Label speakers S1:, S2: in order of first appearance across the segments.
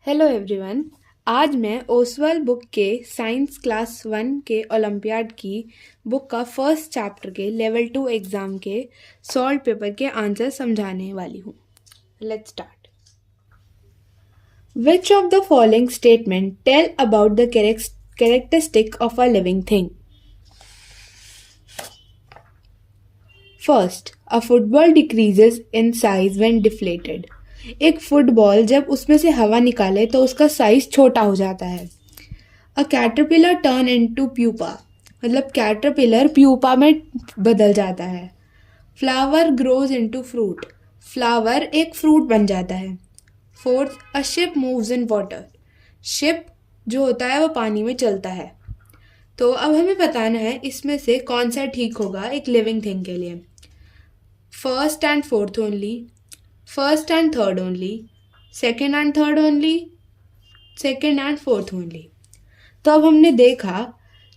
S1: Hello everyone. आज मैं Oswal book के साइंस क्लास 1 के ओलंपियाड की बुक का फर्स्ट चैप्टर के लेवल 2 एग्ज़ाम के सॉल्व पेपर के आंसर समझाने वाली हूँ। Let's start. Which of the following statement tell about the characteristic of a living thing? First, a football decreases in size when deflated. एक football जब उसमें से हवा निकाले तो उसका साइज छोटा हो जाता है। अ कैटरपिलर टर्न इनटू प्यूपा, मतलब कैटरपिलर प्यूपा में बदल जाता है। Flower grows into fruit, flower एक फ्रूट बन जाता है। Fourth, a ship moves in water, ship जो होता है वो पानी में चलता है। तो अब हमें बताना है इसमें से कौन सा ठीक होगा एक लिविंग थिंग के लिए। First and fourth only, first and third only, second and third only, second and fourth only. तो अब हमने देखा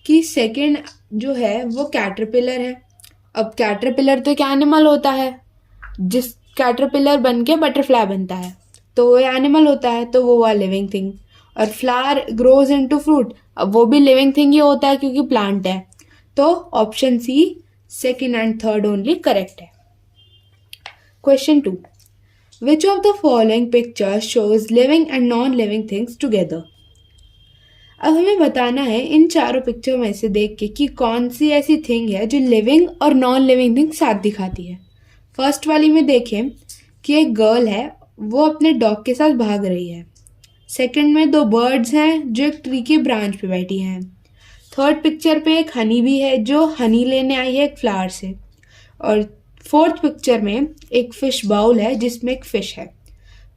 S1: कि सेकेंड जो है वो कैटरपिलर है। अब कैटरपिलर तो एक एनिमल होता है, जिस कैटरपिलर बन के बटरफ्लाई बनता है तो वो एनिमल होता है, तो वो हुआ लिविंग थिंग। और फ्लावर ग्रोज इनटू फ्रूट, अब वो भी लिविंग थिंग ही होता है क्योंकि प्लांट है। तो option C second and third only correct है। Question 2, Which of the following pictures shows living and non-living things together? अब हमें बताना है इन चारों पिक्चर में से देख के कि कौन सी ऐसी थिंग है जो लिविंग और नॉन लिविंग थिंग साथ दिखाती है। फर्स्ट वाली में देखें कि एक गर्ल है, वो अपने डॉग के साथ भाग रही है। सेकंड में दो बर्ड्स हैं जो एक ट्री की ब्रांच पे बैठी हैं। थर्ड पिक्चर पे एक हनी भी है जो हनी लेने आई है एक फ्लावर से। और फोर्थ पिक्चर में एक फिश बाउल है जिसमें एक फिश है।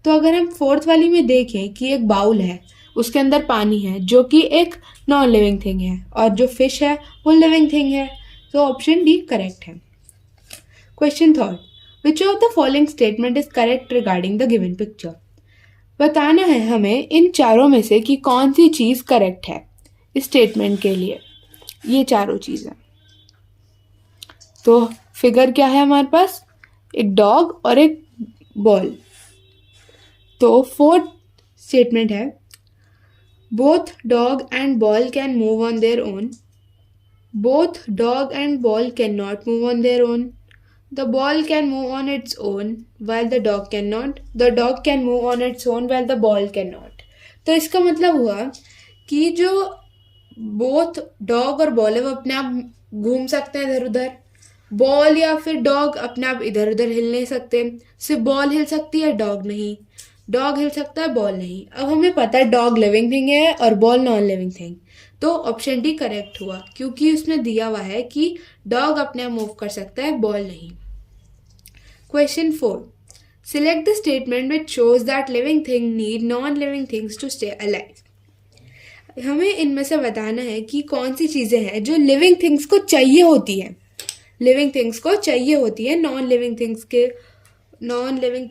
S1: तो अगर हम फोर्थ वाली में देखें कि एक बाउल है, उसके अंदर पानी है जो कि एक नॉन लिविंग थिंग है, और जो फिश है वो लिविंग थिंग है। तो ऑप्शन डी करेक्ट है। Question third, which of the following statement is correct regarding the given picture? बताना है हमें इन चारों में से कि कौन सी चीज़ करेक्ट है इस स्टेटमेंट के लिए। ये चारों चीज़ें, तो फिगर क्या है हमारे पास, एक डॉग और एक बॉल। तो फोर्थ स्टेटमेंट है both dog and ball can move on their own, both dog and ball can not move on their own, the ball can move on its own while the dog can not, the dog can move on its own while the ball can not. तो इसका मतलब हुआ कि जो both dog और ball है वो अपने आप घूम सकते हैं इधर उधर, बॉल या फिर डॉग अपने आप इधर उधर हिल नहीं सकते। सिर्फ बॉल हिल सकती है, डॉग नहीं। डॉग हिल सकता है, बॉल नहीं। अब हमें पता है डॉग लिविंग थिंग है और बॉल नॉन लिविंग थिंग, तो ऑप्शन डी करेक्ट हुआ क्योंकि उसमें दिया हुआ है कि डॉग अपने आप मूव कर सकता है, बॉल नहीं। Question 4, select the statement which shows that living thing need non living things to stay alive. हमें इनमें से बताना है कि कौन सी चीज़ें हैं जो लिविंग थिंग्स को चाहिए होती हैं, लिविंग थिंग्स को चाहिए होती है नॉन लिविंग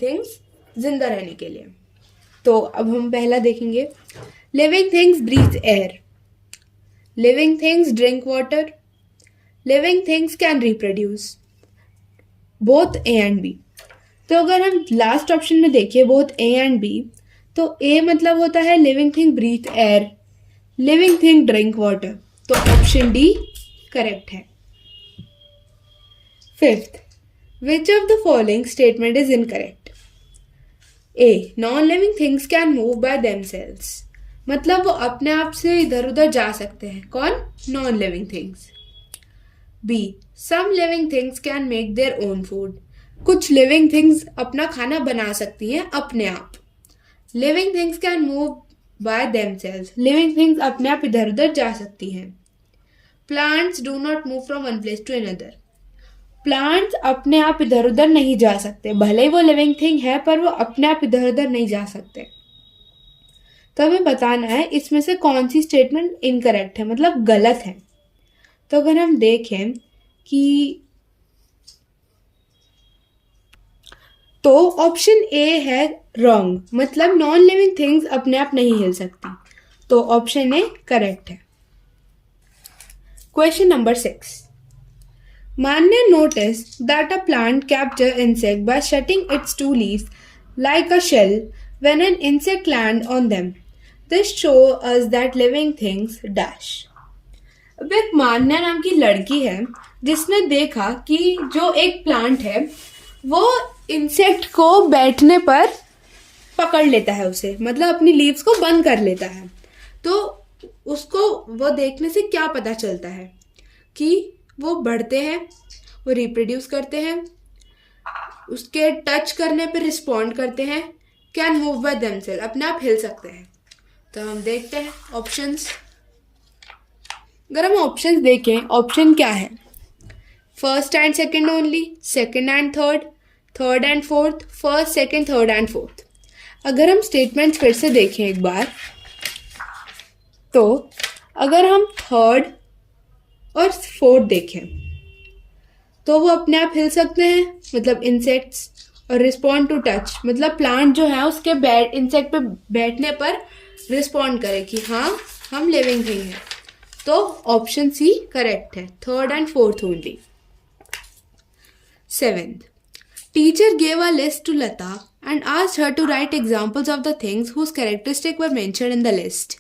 S1: थिंग्स जिंदा रहने के लिए। तो अब हम पहला देखेंगे, living things breathe air, living things drink water, living things can reproduce, both A and B. तो अगर हम लास्ट ऑप्शन में देखिए बोथ ए एंड बी, तो ए मतलब होता है living thing breathe air, living thing drink water, तो ऑप्शन डी करेक्ट है। Fifth, which of the following statement is incorrect? A, non-living things can move by themselves, मतलब वो अपने आप से इधर उधर जा सकते हैं। कौन? non-living things. B, some living things can make their own food, कुछ living things अपना खाना बना सकती हैं अपने आप। living things can move by themselves, living things अपने आप इधर उधर जा सकती हैं। plants do not move from one place to another, plants अपने आप इधर उधर नहीं जा सकते, भले ही वो लिविंग थिंग है पर वो अपने आप इधर उधर नहीं जा सकते। तो हमें बताना है इसमें से कौन सी स्टेटमेंट इनकरेक्ट है, मतलब गलत है। तो अगर हम देखें कि तो ऑप्शन ए है रॉन्ग, मतलब नॉन लिविंग थिंग्स अपने आप नहीं हिल सकती, तो ऑप्शन ए करेक्ट है। Question number 6, Manya noticed that a plant captures insect by shutting its two leaves like a shell when an insect lands on them. This show us that living things dash. अब एक मान्या नाम की लड़की है जिसने देखा कि जो एक प्लांट है वो इंसेक्ट को बैठने पर पकड़ लेता है उसे, मतलब अपनी लीव्स को बंद कर लेता है। तो उसको वो देखने से क्या पता चलता है कि वो बढ़ते हैं, वो रिप्रोड्यूस करते हैं, उसके टच करने पर रिस्पॉन्ड करते हैं, कैन मूव बाय देमसेल्फ, अपने आप हिल सकते हैं। तो हम देखते हैं ऑप्शंस। अगर हम ऑप्शंस देखें, ऑप्शन क्या है? First and second only, second and third, third and fourth, first second third and fourth. अगर हम स्टेटमेंट्स फिर से देखें एक बार, तो अगर हम थर्ड और फोर्थ देखें तो वो अपने आप हिल सकते हैं, मतलब इंसेक्ट्स, और रिस्पॉन्ड टू टच, मतलब प्लांट जो है उसके इंसेक्ट पे बैठने पर रिस्पॉन्ड करे कि हाँ हम लिविंग थिंग है। तो ऑप्शन सी करेक्ट है, third and fourth only. Seventh, teacher gave a list to Lata and asked her to write examples of the things whose characteristics were mentioned in the list.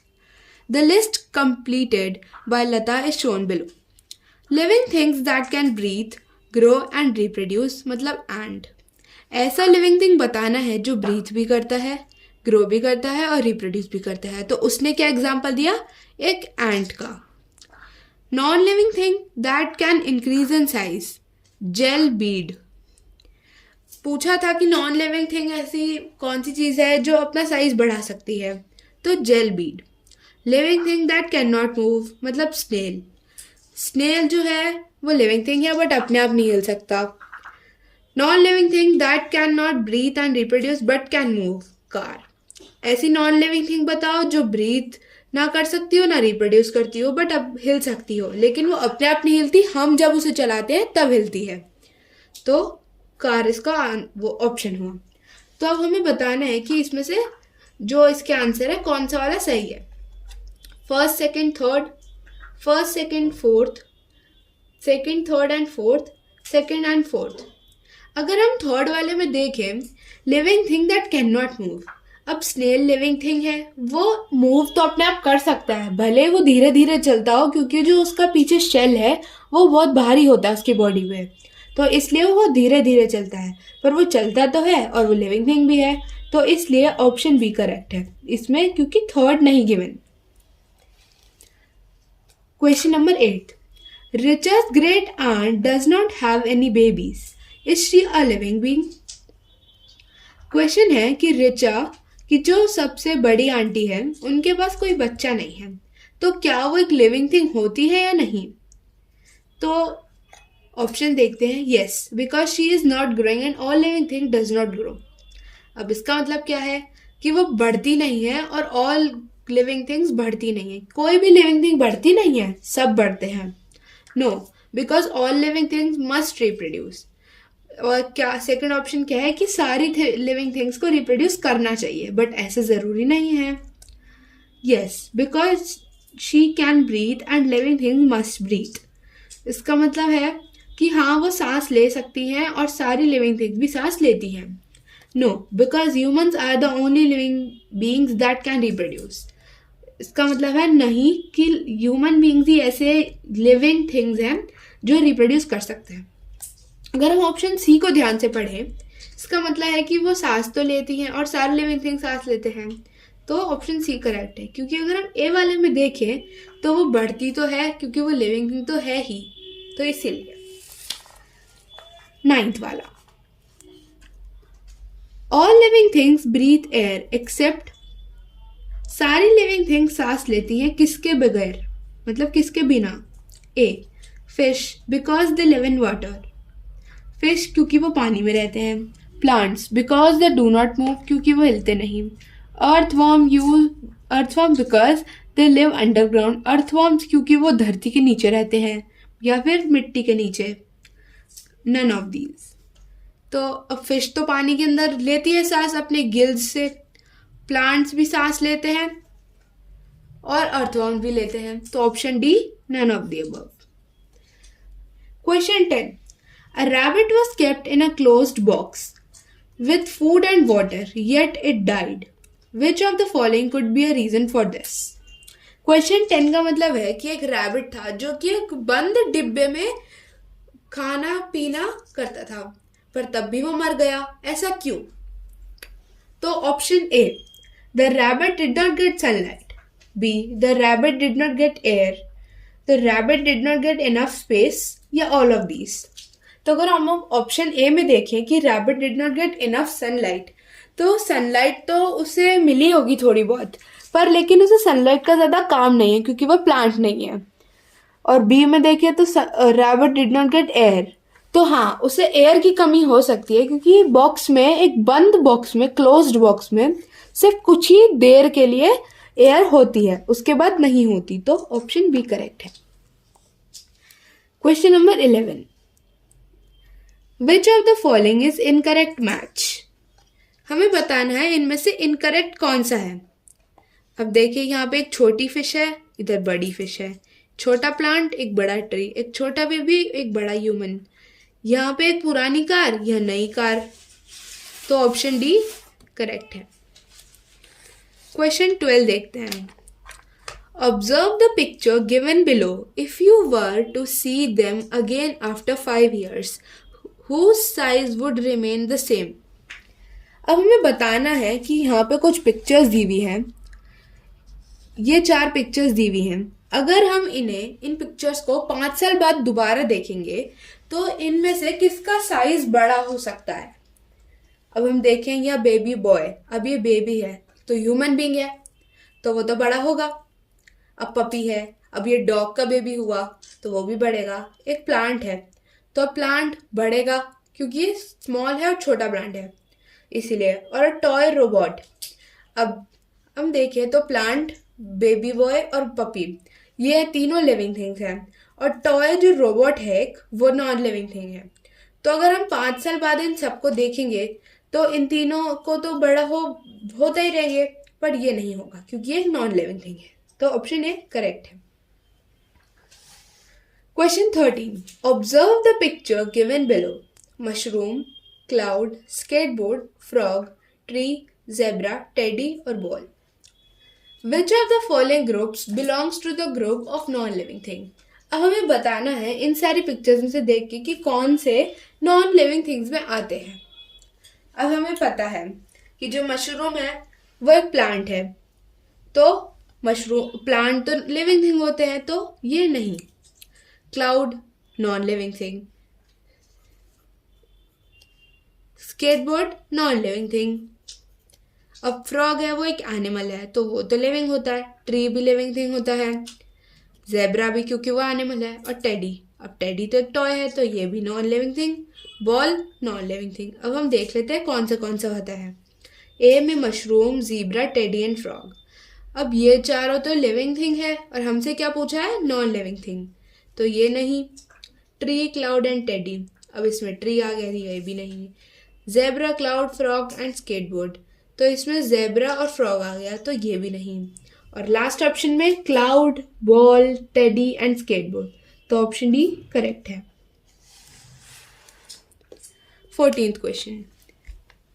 S1: The list completed by Lata is shown below. Living things that can breathe, grow and reproduce, मतलब and. ऐसा living thing बताना है जो breathe भी करता है, grow भी करता है और रिप्रोड्यूस भी करता है। तो उसने क्या एग्जाम्पल दिया? एक एंट का। Non living thing that can increase in size, gel bead. पूछा था कि नॉन लिविंग थिंग ऐसी कौन सी चीज़ है जो अपना साइज बढ़ा सकती है, तो gel bead. Living thing that can not move, मतलब स्नेल। स्नेल जो है वो लिविंग थिंग है बट अपने आप नहीं हिल सकता। Non living thing that can not breathe and reproduce but can move, car. ऐसी नॉन लिविंग थिंग बताओ जो ब्रीथ ना कर सकती हो ना रिप्रोड्यूस करती हो बट अब हिल सकती हो, लेकिन वो अपने आप नहीं हिलती, हम जब उसे चलाते हैं तब हिलती है। तो कार इसका वो ऑप्शन हुआ। तो अब हमें बताना है कि इसमें से जो इसके आंसर है कौन सा वाला सही है। First second third, first second fourth, second third and fourth, second and fourth. अगर हम थर्ड वाले में देखें, living thing that can not move. अब स्नेल लिविंग थिंग है, वो मूव तो अपने आप कर सकता है, भले वो धीरे धीरे चलता हो, क्योंकि जो उसका पीछे शेल है वो बहुत भारी होता है उसकी बॉडी पे, तो इसलिए वो धीरे धीरे चलता है, पर वो चलता तो है और वो लिविंग थिंग भी है। तो इसलिए ऑप्शन बी करेक्ट है इसमें, क्योंकि थर्ड नहीं given. Question number 8, रिचा's great aunt does not have any babies. Is she a living being? Question है कि रिचा की जो सबसे बड़ी आंटी है उनके पास कोई बच्चा नहीं है, तो क्या वो एक लिविंग थिंग होती है या नहीं? तो ऑप्शन देखते हैं। Yes, because she is not growing and all living thing does not grow. अब इसका मतलब क्या है कि वो बढ़ती नहीं है और ऑल लिविंग थिंग्स बढ़ती नहीं है। कोई भी लिविंग थिंग बढ़ती नहीं है, सब बढ़ते हैं। No, because all living things must reproduce. और क्या सेकंड ऑप्शन क्या है कि सारी लिविंग थिंग्स को रिप्रोड्यूस करना चाहिए, बट ऐसे ज़रूरी नहीं है। Yes, because she can breathe and living things must breathe. इसका मतलब है कि हाँ वो सांस ले सकती हैं और सारी लिविंग थिंग्स भी सांस लेती हैं। No, because humans are the only living beings that can reproduce. इसका मतलब है नहीं कि ह्यूमन बींग्स ही ऐसे लिविंग थिंग्स हैं जो रिप्रोड्यूस कर सकते हैं। अगर हम ऑप्शन सी को ध्यान से पढ़ें, इसका मतलब है कि वो सांस तो लेती हैं और सारे लिविंग थिंग्स सांस लेते हैं, तो ऑप्शन सी करेक्ट है। क्योंकि अगर हम ए वाले में देखें तो वो बढ़ती तो है, क्योंकि वो लिविंग थिंग तो है ही, तो इसीलिए। 9th वाला, all living things breathe air except. सारी लिविंग थिंग्स सांस लेती हैं, किसके बगैर, मतलब किसके बिना? A, fish, because they live in water. Fish क्योंकि वो पानी में रहते हैं। Plants, because they do not move, क्योंकि वो हिलते नहीं। Earthworm because they live underground. Earthworms क्योंकि वो धरती के नीचे रहते हैं या फिर मिट्टी के नीचे। None of these. तो अब फिश तो पानी के अंदर लेती है सांस अपने गिल्स से, प्लांट्स भी सांस लेते हैं और अर्थवॉर्म भी लेते हैं, तो option D, none of the above. Question 10, a rabbit was kept in a closed box. with food and water, yet it died. Which of the following could be a reason for this? Question 10 का मतलब है कि एक rabbit था जो कि एक बंद डिब्बे में खाना पीना करता था, पर तब भी वो मर गया. ऐसा क्यों? तो option A, the rabbit did not get sunlight. B, the rabbit did not get air. The rabbit did not get enough space, या ऑल ऑफ दीज. तो अगर हम ऑप्शन ए में देखें कि rabbit did not get enough sunlight, तो sunlight तो उसे मिली होगी थोड़ी बहुत, पर लेकिन उसे सनलाइट का ज़्यादा काम नहीं है क्योंकि वह प्लांट नहीं है. और बी में देखें तो rabbit did not get air, तो हाँ उसे एयर की कमी हो सकती है क्योंकि बॉक्स में, एक बंद बॉक्स में, क्लोज्ड बॉक्स में सिर्फ कुछ ही देर के लिए एयर होती है, उसके बाद नहीं होती. तो ऑप्शन बी करेक्ट है. Question number 11. Which of the following is incorrect match? हमें बताना है इनमें से इनकरेक्ट कौन सा है. अब देखिए यहाँ पे एक छोटी फिश है, इधर बड़ी फिश है. छोटा प्लांट, एक बड़ा ट्री, एक छोटा बेबी, एक बड़ा ह्यूमन. यहाँ पे एक पुरानी कार, यह नई कार. तो ऑप्शन डी करेक्ट है. क्वेश्चन 12 देखते हैं. Observe the picture given below. If you were to see them again after 5 years, whose size would remain the same? अब हमें बताना है कि यहाँ पे कुछ पिक्चर्स दी हुई हैं. ये 4 पिक्चर्स दी हुई हैं. अगर हम इन पिक्चर्स को 5 साल बाद दोबारा देखेंगे तो इनमें से किसका साइज बड़ा हो सकता है. अब हम देखें यह बेबी बॉय, अब ये बेबी है तो ह्यूमन बीइंग है तो वो तो बड़ा होगा. अब पपी है, अब ये डॉग का बेबी हुआ तो वो भी बढ़ेगा. एक प्लांट है तो प्लांट बढ़ेगा क्योंकि ये स्मॉल है और छोटा प्लांट है इसीलिए. और टॉय रोबोट, अब हम देखें तो प्लांट, बेबी बॉय और पपी, ये तीनों लिविंग थिंग्स हैं. और टॉय जो रोबोट है वो नॉन लिविंग थिंग है. तो अगर हम 5 साल बाद इन सबको देखेंगे तो इन तीनों को तो बड़ा होता ही रहेंगे, पर ये नहीं होगा क्योंकि ये नॉन लिविंग थिंग है. तो ऑप्शन ए करेक्ट है. Question 13. Observe the picture given below. Mushroom, cloud, skateboard, frog, tree, zebra, teddy और ball. Which of the following groups belongs to the group of non living thing? अब हमें बताना है इन सारी pictures में से देख के कि कौन से नॉन लिविंग थिंग्स में आते हैं. अब हमें पता है कि जो मशरूम है वो एक प्लांट है, तो मशरूम प्लांट तो लिविंग थिंग होते हैं तो ये नहीं. Cloud non living thing, skateboard non living thing. अब फ्रॉग है वो एक एनिमल है तो वो तो लिविंग होता है. ट्री भी लिविंग थिंग होता है. जेब्रा भी क्योंकि वो एनिमल है. और टेडी, अब टेडी तो एक टॉय है तो ये भी non living thing. Ball non living thing. अब हम देख लेते हैं कौन सा होता है. ए में mushroom, zebra, teddy and frog. अब ये चारों तो लिविंग थिंग है और हमसे क्या पूछा है, नॉन लिविंग थिंग, तो ये नहीं. ट्री, क्लाउड एंड टेडी, अब इसमें ट्री आ गया, ये भी नहीं. Zebra, cloud, frog and skateboard, तो इसमें जेब्रा और फ्रॉग आ गया तो ये भी नहीं. और लास्ट ऑप्शन में cloud, ball, teddy and skateboard, तो ऑप्शन डी करेक्ट है. 14th question.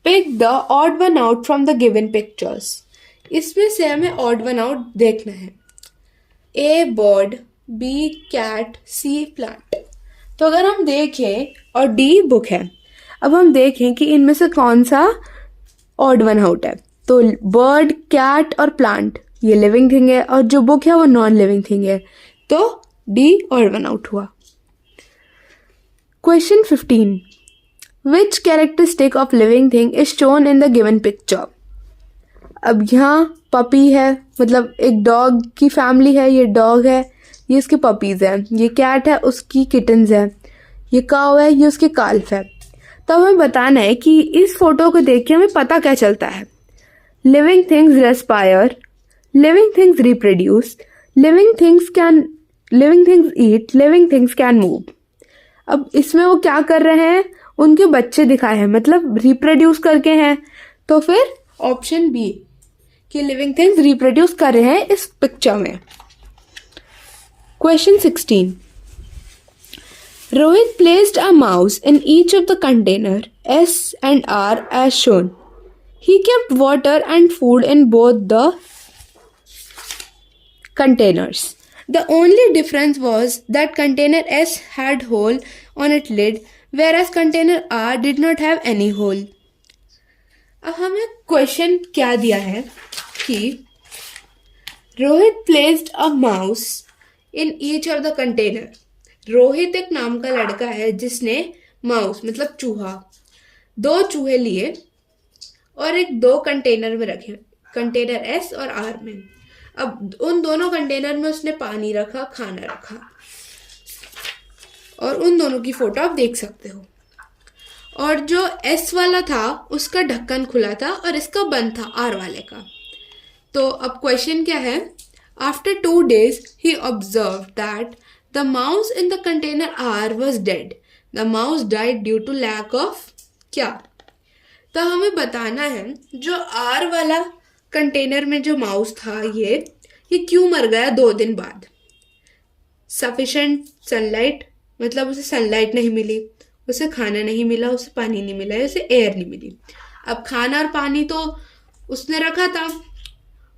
S1: Pick the odd one out from the given pictures. इसमें से हमें ऑड वन आउट देखना है. A bird, B cat, C plant. तो अगर हम देखें, और डी बुक है, अब हम देखें कि इनमें से कौन सा ऑड वन आउट है. तो बर्ड, कैट और प्लांट ये लिविंग थिंग है और जो बुक है वो नॉन लिविंग थिंग है, तो डी ऑड वन आउट हुआ. Question 15. Which characteristic of living thing is shown in the given picture. अब यहाँ पपी है, मतलब एक डॉग की फैमिली है, ये डॉग है, ये उसके पपीज़ हैं. ये कैट है, उसकी किटन्स है. ये काव है, ये उसके काल्फ है. तो हमें बताना है कि इस फोटो को देख के हमें पता क्या चलता है. Living things respire, living things reproduce, living things eat, living things can move. अब इसमें वो क्या कर रहे हैं, उनके बच्चे दिखाए हैं, मतलब रिप्रोड्यूस करके हैं. तो फिर ऑप्शन बी कि लिविंग थिंग्स रिप्रोड्यूस कर रहे हैं इस पिक्चर में. Question 16. Rohit placed a mouse in each of the container S and R as shown. He kept water and food in both the containers. The only difference was that container S had hole on its lid, whereas container R did not have any hole. अब हमें question क्या दिया है कि Rohit placed a mouse in each of the container. Rohit एक नाम का लड़का है जिसने माउस मतलब चूहा, 2 चूहे लिए और एक 2 कंटेनर में रखे, कंटेनर एस और आर में. अब उन दोनों कंटेनर में उसने पानी रखा, खाना रखा, और उन दोनों की फोटो आप देख सकते हो. और जो एस वाला था उसका ढक्कन खुला था और इसका बंद था आर वाले का. तो अब क्वेश्चन क्या है? After 2 days he observe that the mouse in the container are was dead. The mouse died due to lack of क्या? तो हमें बताना है जो आर वाला कंटेनर में जो माउस था ये क्यों मर गया 2 दिन बाद. सफिशेंट सनलाइट, मतलब उसे सनलाइट नहीं मिली, उसे खाना नहीं मिला, उसे पानी नहीं मिला, उसे एयर नहीं मिली. अब खाना और पानी तो उसने रखा था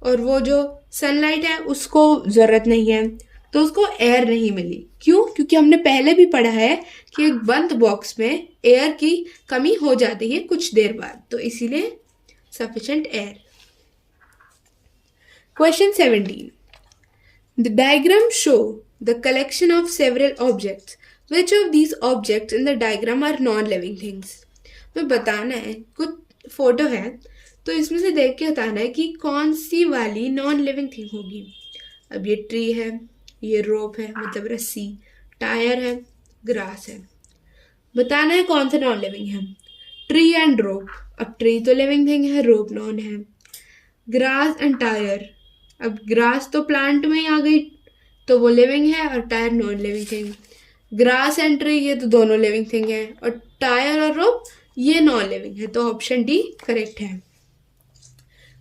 S1: और वो जो सनलाइट है उसको ज़रूरत नहीं है, तो उसको एयर नहीं मिली. क्यों? क्योंकि हमने पहले भी पढ़ा है कि एक बंद बॉक्स में एयर की कमी हो जाती है कुछ देर बाद, तो इसीलिए sufficient air. Question 17. The diagram show the collection of several objects. Which of these objects in the diagram are non-living things? तो बताना है, कुछ फोटो है तो इसमें से देख के बताना है कि कौन सी वाली नॉन लिविंग थिंग होगी. अब ये ट्री है, ये रोप है मतलब रस्सी, टायर है, ग्रास है. बताना है कौन सा नॉन लिविंग है. ट्री एंड रोप. अब ट्री तो लिविंग थिंग है, रोप नॉन है. Grass and tyre. अब ग्रास तो प्लांट में ही आ गई तो वो लिविंग है और tyre non living thing. Grass and tree ये तो दोनों लिविंग थिंग है और टायर और रोप ये नॉन लिविंग है, तो ऑप्शन डी करेक्ट है.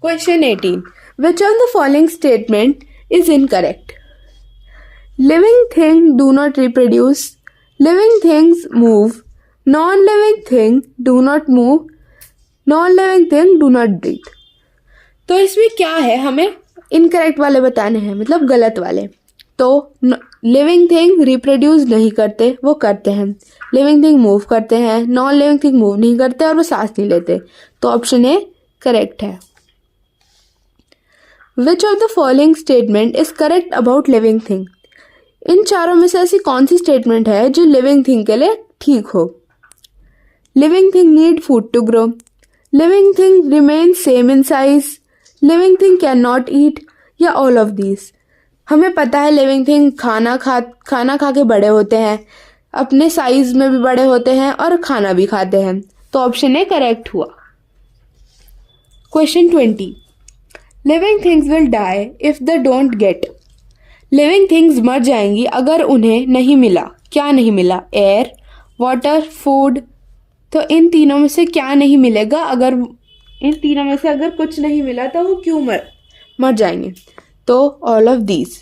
S1: Question 18. Which of the following statement is incorrect? Living thing do not reproduce, living things move, non living thing do not move, non living thing do not breathe. तो इसमें क्या है, हमें incorrect वाले बताने हैं, मतलब गलत वाले. तो लिविंग थिंग रिप्रोड्यूस नहीं करते, वो करते हैं. लिविंग थिंग मूव करते हैं, नॉन लिविंग थिंग मूव नहीं करते और वो सांस नहीं लेते, तो ऑप्शन ए करेक्ट है. Which of the following statement is correct about living thing? इन चारों में से ऐसी कौन सी स्टेटमेंट है जो लिविंग थिंग के लिए ठीक हो? Living thing need food to grow, living thing remain same in size, living thing can not eat, या ऑल ऑफ दीज. हमें पता है लिविंग थिंग खाना खा के बड़े होते हैं, अपने साइज में भी बड़े होते हैं और खाना भी खाते हैं, तो ऑप्शन ए करेक्ट हुआ. Question 20. Living things will die if they don't get. लिविंग थिंग्स मर जाएंगी अगर उन्हें नहीं मिला. क्या नहीं मिला? Air, water, food. तो इन तीनों में से क्या नहीं मिलेगा? अगर इन तीनों में से अगर कुछ नहीं मिला तो वो क्यों मर जाएंगे? तो ऑल ऑफ दीज.